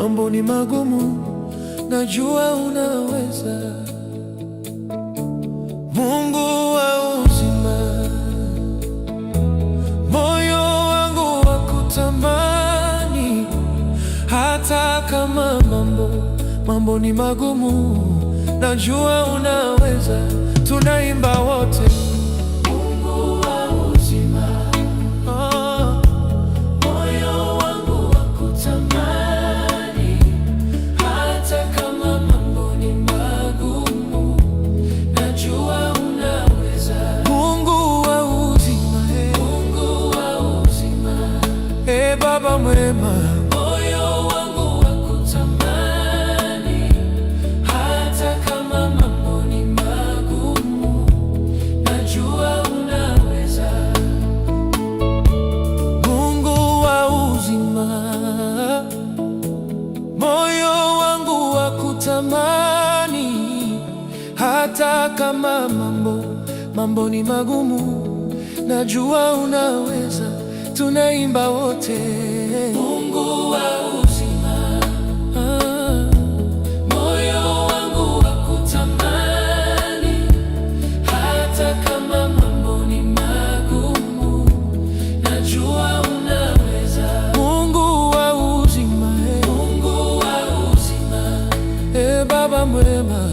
mambo ni magumu, najua unaweza. Mungu wa uzima, moyo wangu wakutamani, hata kama mambo ni magumu, najua unaweza. Tunaimba wote. Mungu wa uzima, moyo wangu wakutamani, hata kama mambo ni magumu, najua unaweza. Mungu wa uzima, Mungu wa uzima, Baba mwema, hata kama mambo ni magumu, najua unaweza. Tunaimba wote. Mungu wa uzima, moyo wangu wakutamani, hata kama mambo ni magumu, najua unaweza. Mungu wa uzima, Mungu wa uzima, Baba mwema,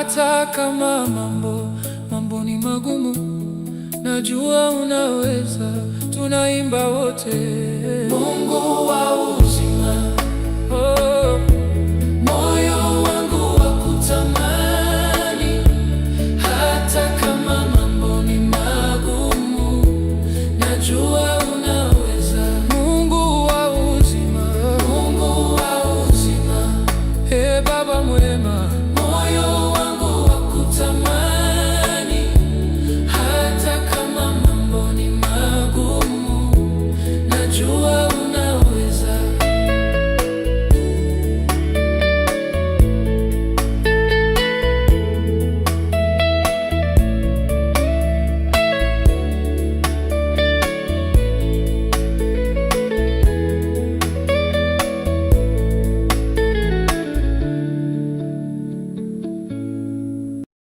hata kama mambo ni magumu, najua unaweza. Tunaimba wote. Mungu wa uzima, moyo wangu wakutamani, hata kama mambo ni magumu, najua unaweza. Mungu wa uzima, Mungu wa uzima, Baba mwema, najua